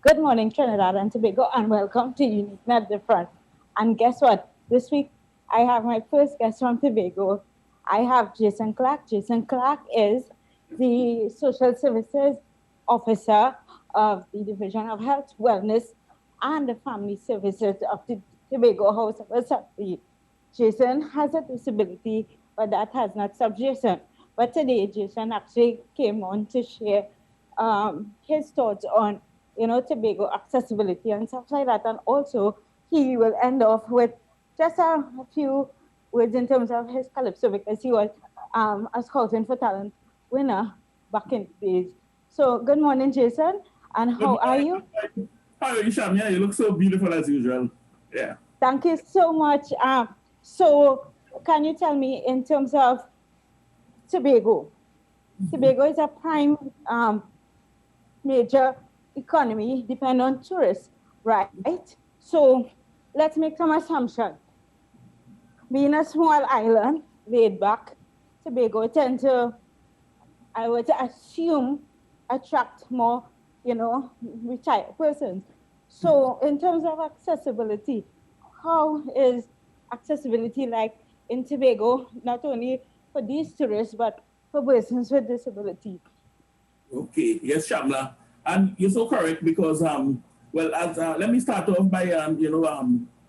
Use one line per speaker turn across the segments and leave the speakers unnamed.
Good morning, Trinidad and Tobago, and welcome to Unique Not Different. And guess what? This week, I have my first guest from Tobago. I have Jason Clark. Jason Clark is the Social Services Officer of the Division of Health, Wellness, and the Family Services of the Tobago House of Assembly. Jason has a disability, but that has not stopped Jason. But today, Jason actually came on to share his thoughts on, Tobago accessibility and stuff like that. And also, he will end off with just a few words in terms of his calypso because he was a Scouting for Talent winner back in the days. So, good morning, Jason. And
Good
how are
morning.
you?
How are you, Sham? Yeah, you look so beautiful as usual. Yeah.
Thank you so much. So, can you tell me in terms of Tobago? Tobago is a prime major economy depend on tourists, right? So let's make some assumption. Being a small island, laid back, Tobago tend to, I would assume, attract more, retired persons. So in terms of accessibility, how is accessibility like in Tobago, not only for these tourists, but for persons with disability?
Okay. Yes, Shamla. And you're so correct because well, as let me start off by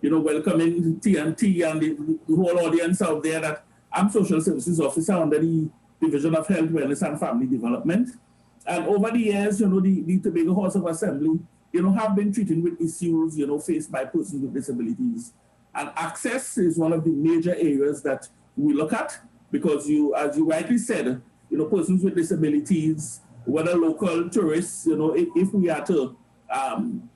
welcoming TNT and the whole audience out there that I'm Social Services Officer under the Division of Health, Wellness and Family Development. And over the years, the Tobago House of Assembly, have been treating with issues, faced by persons with disabilities. And access is one of the major areas that we look at because as you rightly said, persons with disabilities, whether local tourists, if we are to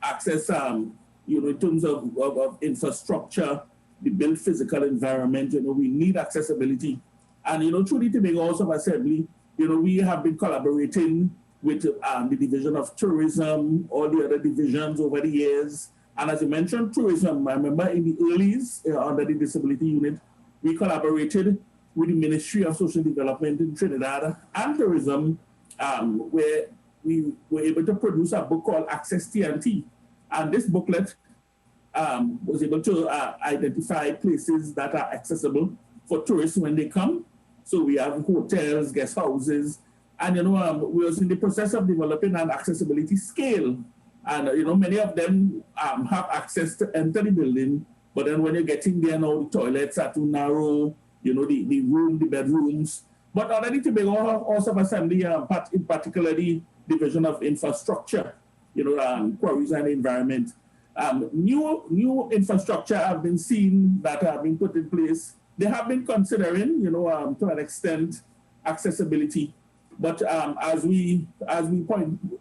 access, in terms of infrastructure, the built physical environment, we need accessibility. And, through the Tobago House of Assembly, we have been collaborating with the Division of Tourism, all the other divisions over the years. And as you mentioned, tourism, I remember in the earlies under the Disability Unit, we collaborated with the Ministry of Social Development in Trinidad and Tourism, where we were able to produce a book called Access TNT. And this booklet was able to identify places that are accessible for tourists when they come. So we have hotels, guest houses, and we are in the process of developing an accessibility scale. And many of them have access to enter the building, but then when you're getting there now, the toilets are too narrow, the bedrooms. But already Tobago House of Assembly, in particular the Division of Infrastructure, quarries and environment. New infrastructure have been seen that have been put in place. They have been considering, to an extent, accessibility. But as we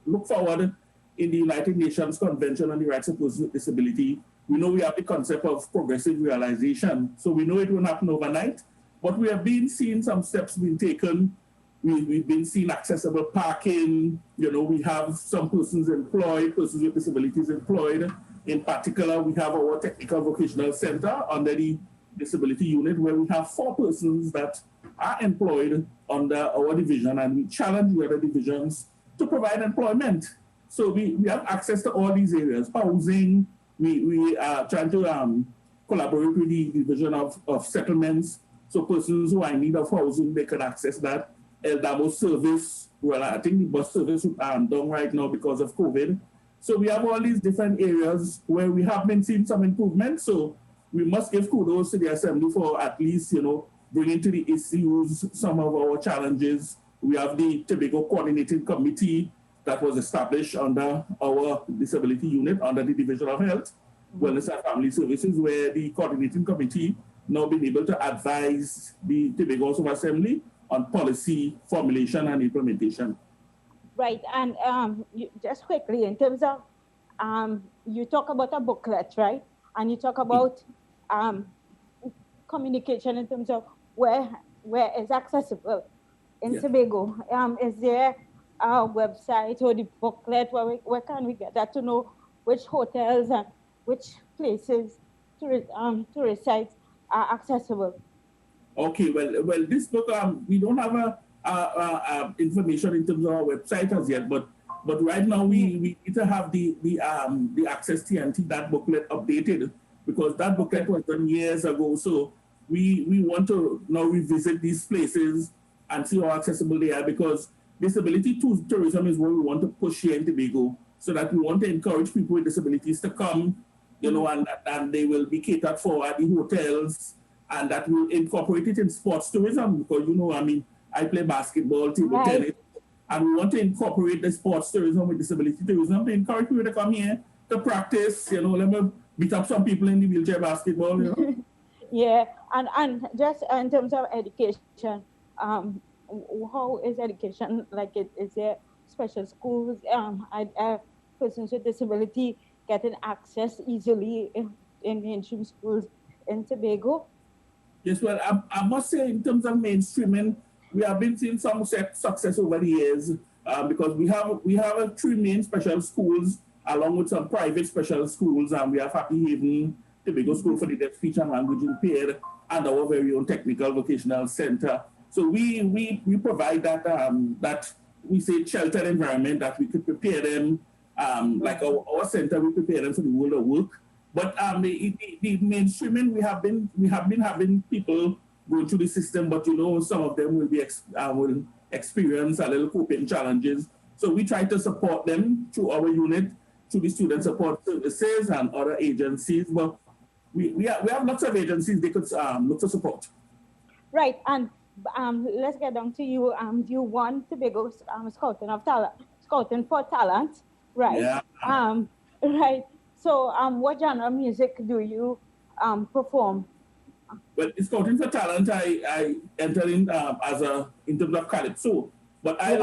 look forward in the United Nations Convention on the Rights of Persons with Disability, we know we have the concept of progressive realization. So we know it won't happen overnight, but we have been seeing some steps being taken. We've been seeing accessible parking. We have some persons with disabilities employed. In particular, we have our technical vocational center under the disability unit where we have 4 persons that are employed under our division, and we challenge the other divisions to provide employment. So we have access to all these areas. Housing, we are trying to collaborate with the division of settlements. So persons who are in need of housing, they can access that. Eldamo service, well, I think the bus service is done right now because of COVID. So we have all these different areas where we have been seeing some improvement. So we must give kudos to the Assembly for at least, bringing to the issues some of our challenges. We have the Tobago Coordinating Committee that was established under our disability unit, under the Division of Health, Wellness and Family Services, where the Coordinating Committee now been able to advise the Tobago House of Assembly on policy formulation and implementation.
Right, and just quickly, in terms of, you talk about a booklet, right? And you talk about communication in terms of where is accessible in Tobago. Is there a website or the booklet where can we get that to know which hotels and which places, tourist sites are accessible?
Okay, well, this book, we don't have information in terms of our website as yet, but But right now we need to have the Access TNT, that booklet updated, because that booklet was done years ago. So we want to now revisit these places and see how accessible they are, because disability tourism is what we want to push here in Tobago, so that we want to encourage people with disabilities to come, you know, and they will be catered for at the hotels, and that will incorporate it in sports tourism, because, you know, I mean, I play basketball, table tennis, and we want to incorporate the sports tourism with disability tourism to encourage people to come here to practice, you know, let me beat up some people in the wheelchair basketball, you know.
Yeah, and just in terms of education, how is education? Like, is there special schools? Persons with disability getting access easily in mainstream schools in Tobago?
Yes, well, I must say, in terms of mainstreaming, we have been seeing some success over the years, because we have 3 main special schools along with some private special schools, and we have Happy Haven, Tobago School for the Deaf, Speech and Language Impaired, and our very own technical vocational center. So we provide that we say sheltered environment that we could prepare them, like our center, we prepare them for the world of work. But the mainstreaming, we have been having people going through the system, but, you know, some of them will will experience a little coping challenges. So we try to support them through our unit, through the student support services and other agencies. But we have lots of agencies they could look to support.
Right, and let's get down to you. You won Tobago Scouting for Talent, right?
Yeah.
Right. So, what genre of music do you perform?
Well, in Scouting for Talent, I entered in in terms of calypso, but I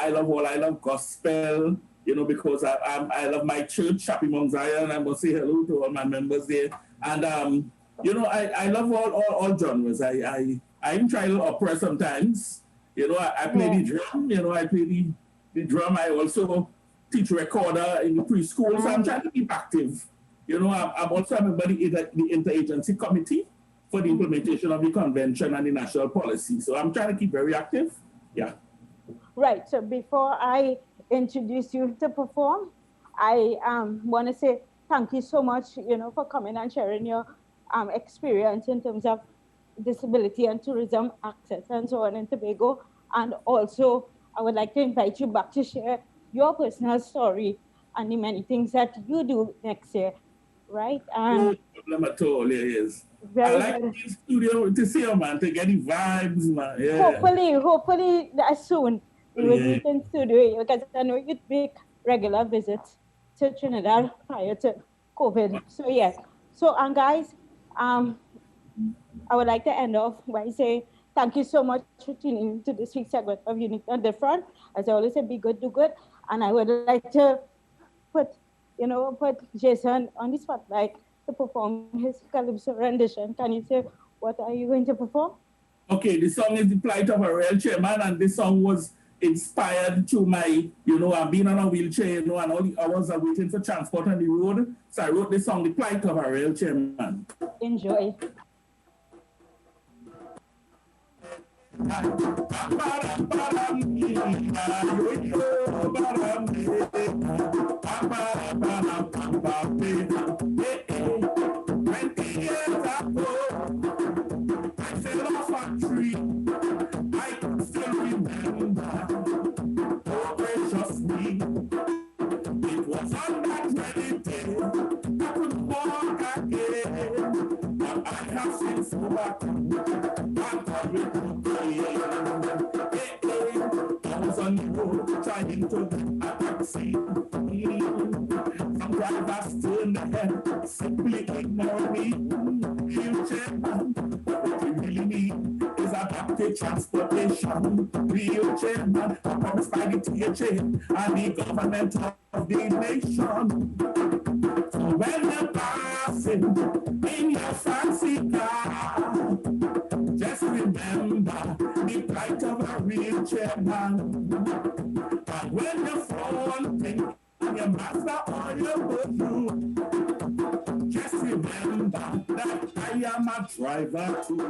love gospel, you know, because I love my church, Happy Mount Zion. I must say hello to all my members there, and you know, I love all genres. I even try a little opera sometimes. You know, I play the drum. You know, I play the drum. I also teach recorder in the preschool, so I'm trying to keep active. You know, I'm also a member of the interagency committee for the implementation of the convention and the national policy. So I'm trying to keep very active. Yeah.
Right. So before I introduce you to perform, I want to say thank you so much, you know, for coming and sharing your experience in terms of disability and tourism access and so on in Tobago. And also, I would like to invite you back to share your personal story and the many things that you do next year, right?
No problem at all, yes. I like the studio to see you, man, to get the vibes, man. Yeah.
Hopefully soon we will meet in studio, because I know you'd make regular visits to Trinidad prior to COVID. So yes. So guys, I would like to end off by saying thank you so much for tuning in to this week's segment of Unique and Different. As I always say, be good, do good. And I would like to put Jason on the spotlight to perform his calypso rendition. Can you say, what are you going to perform?
Okay, the song is The Plight of a Rail Chairman, and this song was inspired to my, you know, I'm being on a wheelchair, you know, and all the hours I'm waiting for transport on the road. So I wrote this song, The Plight of a Rail Chairman.
Enjoy.
I can still remember, oh precious me, it was on that very day I could walk again, but I have since forgotten, I'm coming to pray. I was on the road trying to get a taxi. Some drivers turn their head, simply ignore me. Wheelchair man, what we really need is adapted transportation. Wheelchair man, promised by the THA and the government of the nation. So when you're passing in your fancy car, just remember the plight of a wheelchair man. And when you're fronting and your master or your bosom, just remember that I am a driver too.